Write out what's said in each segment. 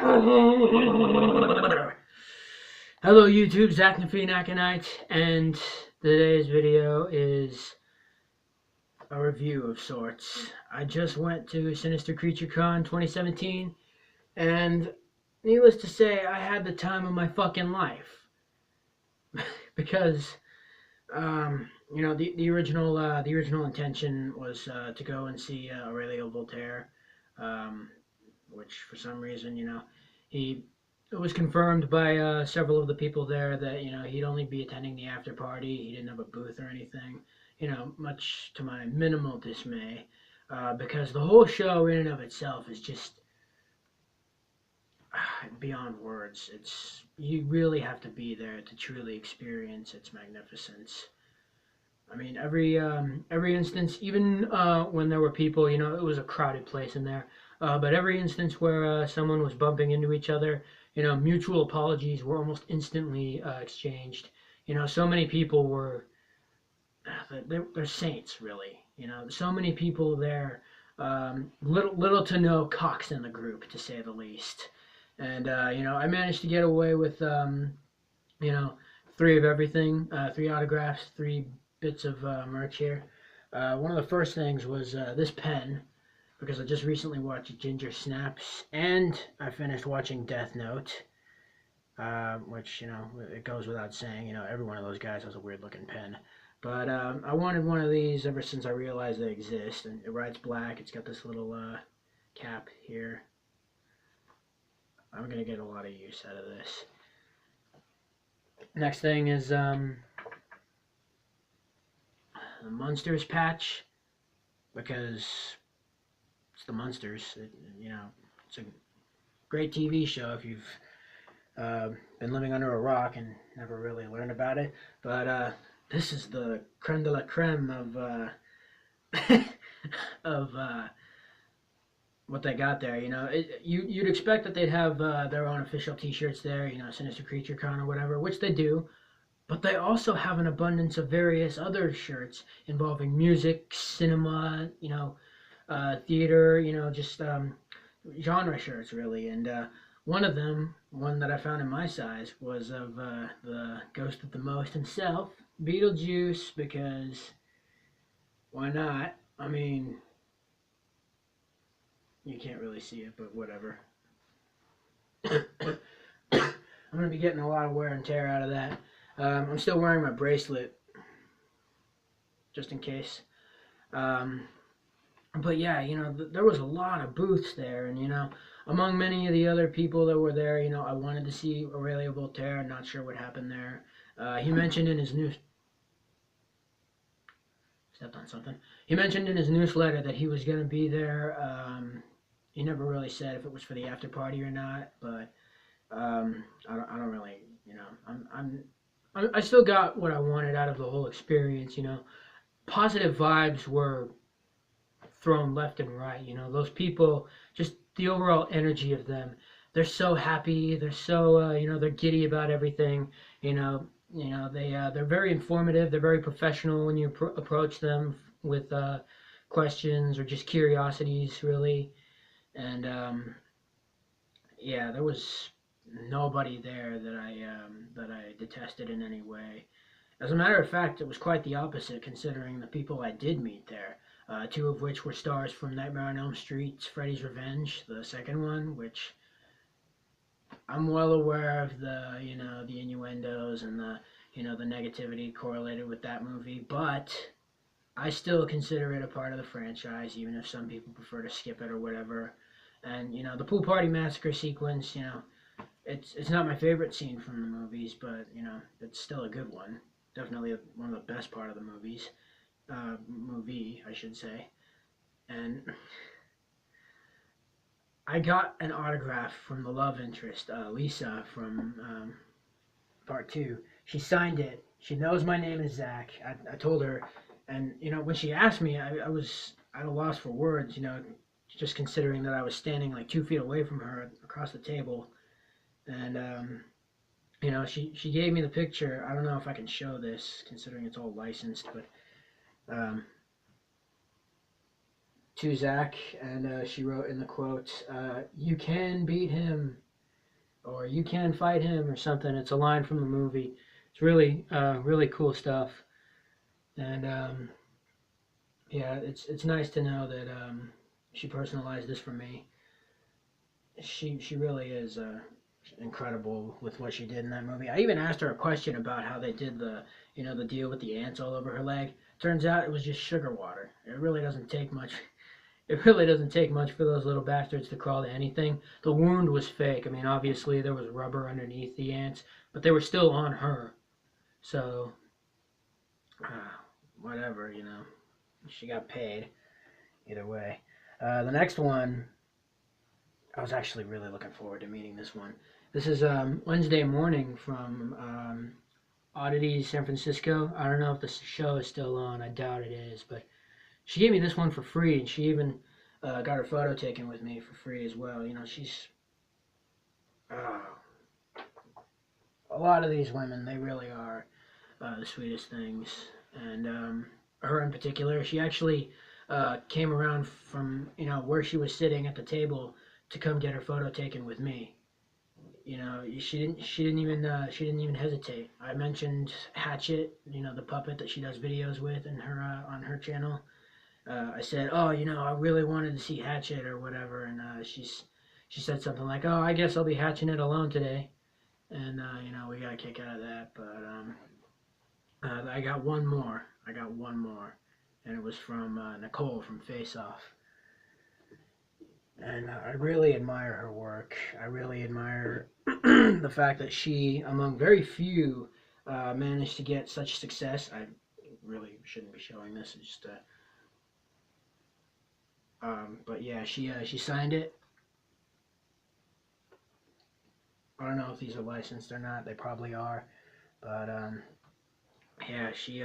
Hello YouTube, Zach Nafinakanites, and today's video is a review of sorts. I just went to Sinister Creature Con 2017, and needless to say, I had the time of my fucking life. Because, the original intention was to go and see Aurelio Voltaire, which for some reason, he it was confirmed by several of the people there that he'd only be attending the after party. He didn't have a booth or anything. Much to my minimal dismay, because the whole show in and of itself is just beyond words. You really have to be there to truly experience its magnificence. I mean, every instance, even when there were people, it was a crowded place in there. But every instance where someone was bumping into each other, mutual apologies were almost instantly exchanged. So many people were, they're saints, really. So many people there, little to no cocks in the group, to say the least. And, I managed to get away with, three of everything, three autographs, three bits of merch here. One of the first things was this pen, because I just recently watched Ginger Snaps, and I finished watching Death Note, which, it goes without saying, every one of those guys has a weird looking pen. But I wanted one of these ever since I realized they exist, and it writes black. It's got this little cap here. I'm going to get a lot of use out of this. Next thing is the Munsters patch, because it's the Munsters. It's a great TV show if you've been living under a rock and never really learned about it. But this is the creme de la creme of of what they got there. You'd expect that they'd have their own official T-shirts there. Sinister Creature Con or whatever, which they do. But they also have an abundance of various other shirts involving music, cinema, theater, just genre shirts, really. And one of them, one that I found in my size, was of the Ghost of the Most himself, Beetlejuice, because why not? I mean, you can't really see it, but whatever. I'm going to be getting a lot of wear and tear out of that. I'm still wearing my bracelet, just in case. But yeah, there was a lot of booths there, and among many of the other people that were there, I wanted to see Aurelio Voltaire. Not sure what happened there. He mentioned in his news. Stepped on something. He mentioned in his newsletter that he was going to be there. He never really said if it was for the after party or not, but I don't really, I still got what I wanted out of the whole experience. Positive vibes were thrown left and right. Those people, just the overall energy of them. They're so happy. They're so they're giddy about everything. They're very informative. They're very professional when you approach them with questions or just curiosities, really. And yeah, there was nobody there that I detested in any way. As a matter of fact, it was quite the opposite, considering the people I did meet there. Two of which were stars from Nightmare on Elm Street's Freddy's Revenge, the second one, which I'm well aware of the innuendos and the negativity correlated with that movie, but I still consider it a part of the franchise, even if some people prefer to skip it or whatever. And the pool party massacre sequence, it's not my favorite scene from the movies, but it's still a good one. Definitely one of the best part of the movies. Movie, I should say. And I got an autograph from the love interest, Lisa, from part 2. She signed it. She knows my name is Zach. I told her, and when she asked me, I was at a loss for words. Just considering that I was standing like 2 feet away from her across the table, and she gave me the picture. I don't know if I can show this, considering it's all licensed, but to Zach, and she wrote in the quote, "You can beat him. or you can fight him or something. It's a line from the movie. It's really really cool stuff. And yeah, it's nice to know that she personalized this for me. She really is incredible with what she did in that movie. I even asked her a question about how they did the the deal with the ants all over her leg. Turns out it was just sugar water. It really doesn't take much. It really doesn't take much for those little bastards to crawl to anything. The wound was fake. I mean, obviously there was rubber underneath the ants, but they were still on her. So, whatever, she got paid either way. The next one, I was actually really looking forward to meeting this one. This is Wednesday morning from Oddities San Francisco. I don't know if the show is still on. I doubt it is, but she gave me this one for free, and she even got her photo taken with me for free as well. She's uh, a lot of these women. They really are the sweetest things, and her in particular, she actually came around from where she was sitting at the table to come get her photo taken with me. She didn't even hesitate. I mentioned Hatchet, the puppet that she does videos with in her on her channel. I said, oh, I really wanted to see Hatchet or whatever, and she said something like, oh, I guess I'll be hatching it alone today, and we got a kick out of that. But I got one more. And it was from Nicole from Face Off. And I really admire her work. I really admire the fact that she, among very few, managed to get such success. I really shouldn't be showing this. It's just but yeah, she signed it. I don't know if these are licensed or not. They probably are, but yeah, she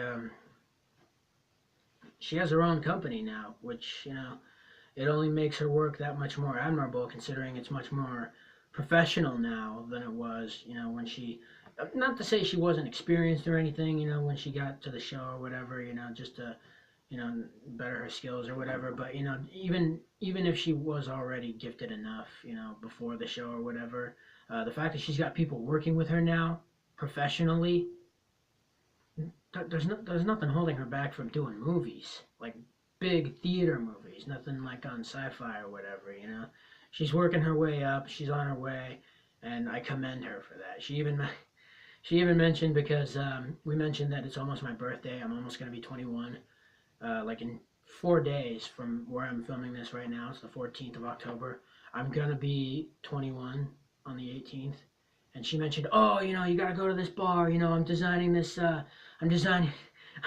has her own company now, which it only makes her work that much more admirable, considering it's much more professional now than it was, when she. Not to say she wasn't experienced or anything, when she got to the show or whatever, just to better her skills or whatever. But even if she was already gifted enough, before the show or whatever, the fact that she's got people working with her now professionally, there's nothing holding her back from doing movies like big theater movies. Nothing like on sci-fi or whatever. She's working her way up. She's on her way, and I commend her for that. She even mentioned, because we mentioned that it's almost my birthday. I'm almost gonna be 21. Like in 4 days from where I'm filming this right now. It's the 14th of October. I'm gonna be 21 on the 18th. And she mentioned, oh, you gotta go to this bar. I'm designing this. I'm designing.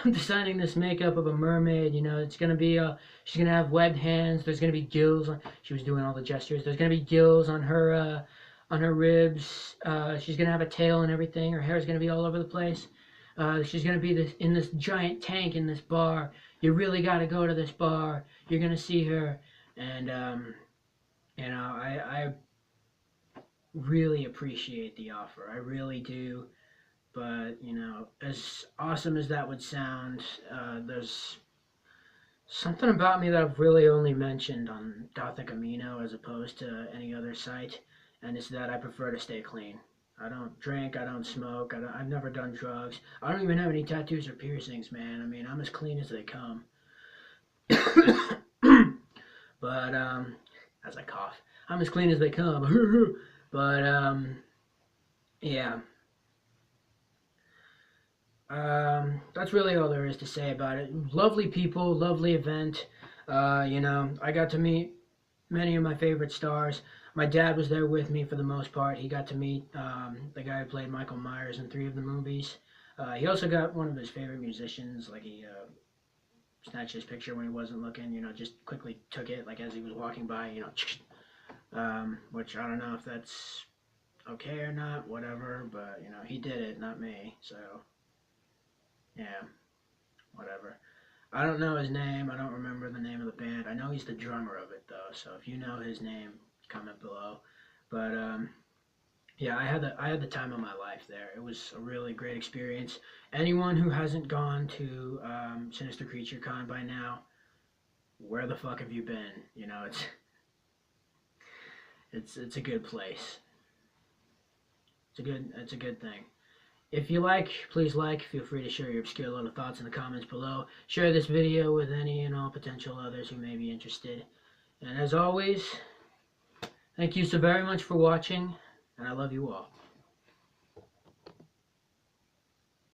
I'm designing this makeup of a mermaid. It's gonna be. She's gonna have webbed hands. There's gonna be gills. She was doing all the gestures. There's gonna be gills on her. On her ribs. She's gonna have a tail and everything. Her hair's gonna be all over the place. She's gonna be in this giant tank in this bar. You really got to go to this bar. You're gonna see her, and I really appreciate the offer. I really do. But as awesome as that would sound, there's something about me that I've really only mentioned on Gothic Amino as opposed to any other site, and it's that I prefer to stay clean. I don't drink, I don't smoke, I've never done drugs. I don't even have any tattoos or piercings, man. I mean, I'm as clean as they come. But as I cough, I'm as clean as they come. But yeah, that's really all there is to say about it. Lovely people, lovely event. I got to meet many of my favorite stars. My dad was there with me for the most part. He got to meet the guy who played Michael Myers in 3 of the movies. He also got one of his favorite musicians. Like, he snatched his picture when he wasn't looking. Just quickly took it, like, as he was walking by. Which I don't know if that's okay or not. Whatever, but he did it, not me. So yeah, whatever. I don't know his name. I don't remember the name of the band. I know he's the drummer of it though. So if you know his name, comment below. But yeah, I had the time of my life there. It was a really great experience. Anyone who hasn't gone to Sinister Creature Con by now, where the fuck have you been? It's a good place. It's a good thing. If you like, please like. Feel free to share your obscure little thoughts in the comments below. Share this video with any and all potential others who may be interested. And as always, thank you so very much for watching, and I love you all.